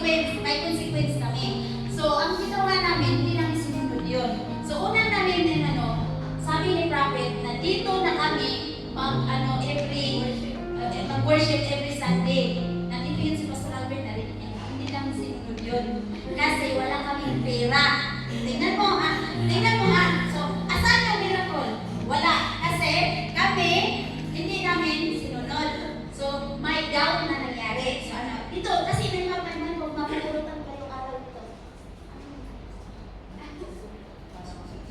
may consequence kami. So, ang ginawa namin, hindi namin sinunod yun. So, unang namin din, sabi ni Prophet na dito na kami mag-worship every Sunday. Nandito yun si Pastor Albert na rin. Hindi namin sinunod yun. Kasi wala kaming pera. Tingnan mo ha. So, asan yung miracle? Wala. Kasi kami, hindi namin sinunod. So, may doubt na nangyari. So, dito, kasi may mapupurutan kayo araw dito.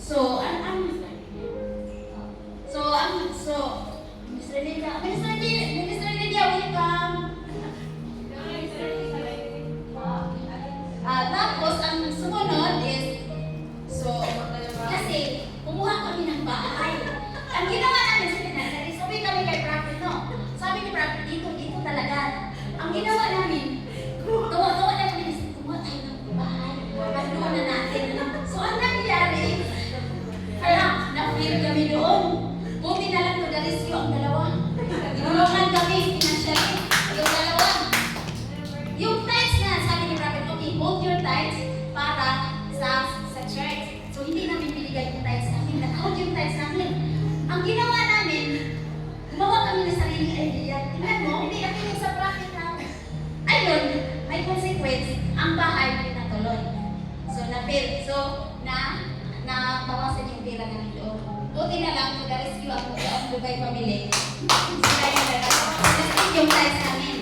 So, Mr. Lydia, welcome. Tapos, ang sumunod is, kasi, kumuha kami ng bahay. Ang ginawa namin sa pinagari, sabi kami kay Prophet, sabi ni Prophet, dito talaga. Ang ginawa namin, tawa-tawa na kami, kumuha tayo ng bahay. Pagduha na natin. So, ang nangyari, na-feel kami doon. Buti na lang rescue ang dalawa. Tinulungan kami financially. Yung dalawa. Yung tithes na, sabi ni Prophet, okay, hold your tithes para sa church. So, hindi namin binigay yung tithes namin. Nag-hold yung tithes namin. Ang ginawa namin, gumawa kami ng sariling idea. Tingnan mo, hindi natin yung sa Prophet namin. Ayun, may consequence. Ang bahay natuloy. So, na-fail. So, bawasan yung pera namin doon. Buti na lang, mag-rescue ako sa Dubai family. Sila yung nag-rescue yung tithes namin.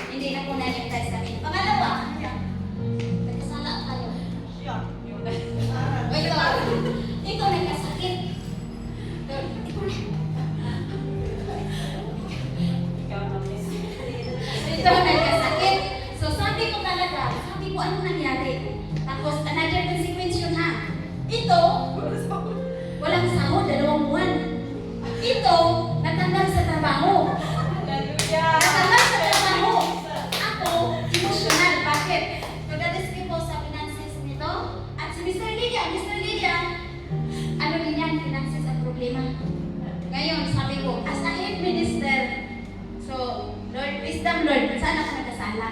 Hindi na po na yung tithes namin. Pangalawa, nagkasala tayo. Ito nagkasakit. Ito nagkasakit. So sabi ko ano nangyari? Tapos another consequence yun ha. Ito, walang sahod, 2 buwan. Ito, natanggal sa trabaho. Natanggal sa trabaho. Ako, emotional. Bakit? Pagka-describe po sa finances nito. At si Mr. Lydia, ano din yan, finances ang problema. Ngayon, sabi ko, as a head minister, so, Lord, wisdom, Lord, saan ako nagkasala?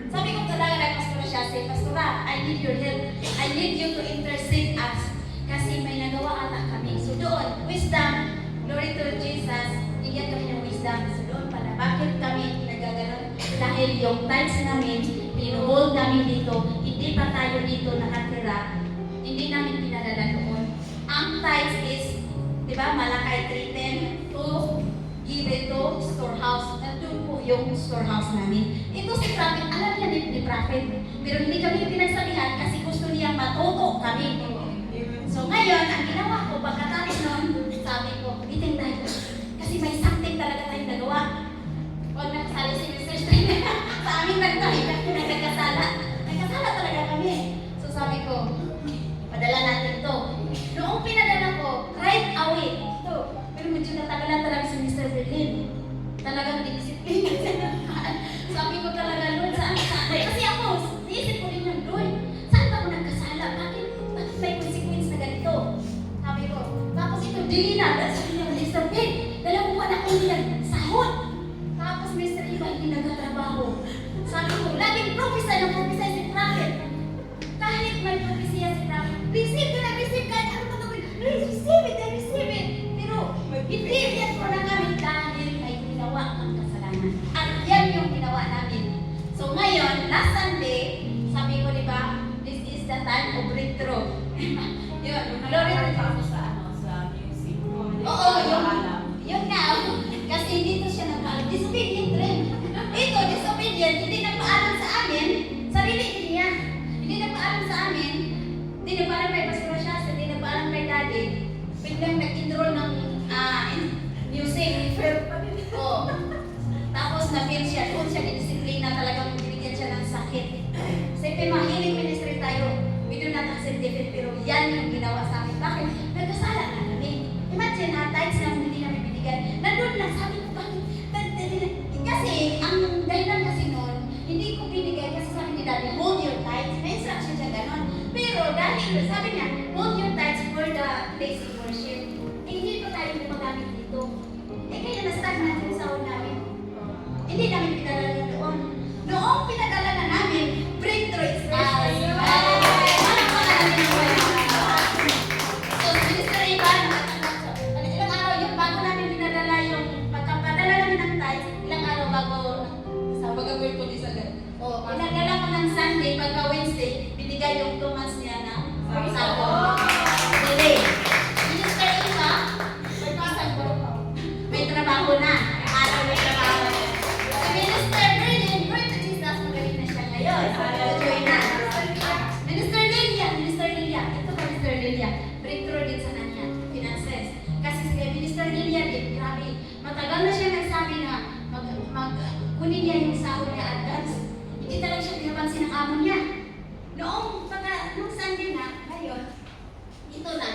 Sabi ko talaga kay Pastora siya, say, Pastora, I need your help. I need you to intercede us. Kasi may nagawa ata kami. So doon, wisdom, glory to Jesus, bigyan kami ng wisdom. So doon pala, bakit kami nagaganon? Dahil yung tithes namin, pinuhold namin dito, hindi pa tayo dito nakatira, hindi namin pinadala noon. Ang tithes is, di ba, Malakay 3:10 to give it to storehouse. Nandun po yung storehouse namin. Ito si Prophet, alam niya ni Prophet, pero hindi kami pinagsabihan kasi gusto niya matuto kami. So ngayon, ang ginawa ko, pagkatapos nun, sabi ko, meeting tayo. Kasi may something talaga tayong nagawa. Huwag nakasali si Mr. Stein. Sa amin nagkasala. Nagkasala talaga kami. So sabi ko, padala natin to. Noong pinadala ko, right away, ito. Pero medyo natagalan talaga si Mr. Berlin. Talagang disiplina. Sabi ko talaga, Lord, saan? Kasi ako, naisip ko rin yung Lord. Saan ba ako nagkasala? Bakit may consequence na ganito? Sabi ko, tapos ito, dili na. Sabi niya, Mr. Ben, 2 buwan ako nilang sahod. Tapos Mr. Iba, hindi nagkatrabaho. Sabi ko, laging prophesy si Prophet. Kahit may prophecy si Prophet, receive kahit ano pa gawin. Receive it. Pero, hindi yan ko na kami dahil may ginawa ang kasalanan. At yan yung ginawa namin. So ngayon, last Sunday, sabi ko, di ba, this is the time of breakthrough. Yun, glory to God. Sa music. Oo, yun nga. Kasi dito siya nagpaalam. Disobedient rin. Ito, disobedient. Hindi nagpaalam sa amin. Sarili niya. Hindi nagpaalam sa amin. Hindi nagpaalam kay Pastor siya. Hindi nagpaalam kay Daddy. Biglang nag-enroll ng music. Oo. Tapos na-feel siya. Doon siya disiplina talagang binigyan siya ng sakit. Siyempre, mahiling ministry tayo. We do not accept defeat, pero yan yung ginawa sa amin. Bakit? Nagkasala na kami. Imagine, tithes na hindi namin binigyan. Nandun lang, sabi ko, bakit? Kasi, ang dahilan kasi noon, hindi ko binigay kasi sabi ni Daddy, hold your tithes. May instruction siya ganon. Pero dahil, sabi niya, hold your tithes for the place of worship. Eh, hindi pa tayo gumagamit dito. Eh, kaya na-stagnant yung sahod namin. Hindi namin pinadala doon. Noong pinadala na namin, breakthrough, yung 2 months niya na sahod. Delay. Minister Eva, may trabaho na. Araw may trabaho. Si Minister Berlin, Lord to Jesus, magaling na siya ngayon. Join na. Minister Lilia, ito ba Minister Lilia? Breakthrough din sa kanya, finances. Kasi si Minister Lilia din, grabe. Matagal na siya nagsabi na kunin niya yung sahod niya advance. Hindi talaga siya pinapansin ng amo niya. Noong Sunday na, ngayon, ito na.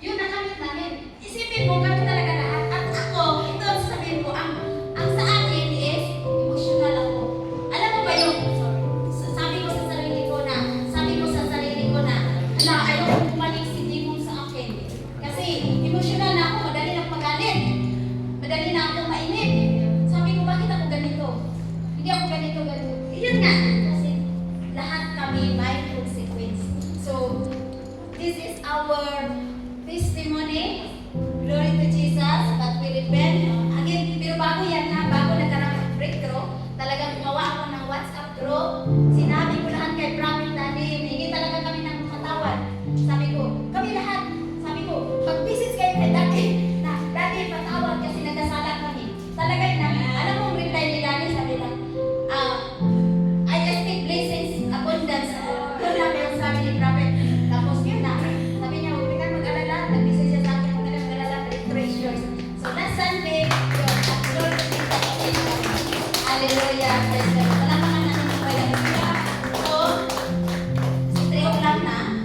Yun nakamit namin. Isipin mo kami talaga lahat. At ako, ito ang sabihin ko, ang sa akin is, emotional ako. Alam mo ba yung, sabi ko sa sarili ko na, ala, ayaw ko bumalik si Dimon sa akin. Kasi, emotional na ako, madali na ako magalit. Madali na ako mainip. Sabi ko, bakit ako ganito? Hindi ako ganito. Yun nga, kasi lahat kami may consequence. So, this is our testimony. Glory to Jesus, but we repent. Again, pero bago yan ha, bago nagkaroon ng breakthrough, talagang gumawa ako ng WhatsApp group. Sinabi ko lahat kay Prophet Daddy, hindi talaga kami ng patawad. Sabi ko, kami lahat, sabi ko, pag-visit kayo kay Daddy, na Daddy, patawad kasi nagkasala kami. Talaga yun na, alam mo, reply ni Daddy, sabi lang, I just take blessings, abundance. Doon namin ang sabi ni Prophet. Tapos yun na, sabi niya, huwag ka mag-alala, nag-message siya sa akin, huwag ka mag-alala, precious. So last Sunday, yun, Lord, hallelujah, praise the Lord.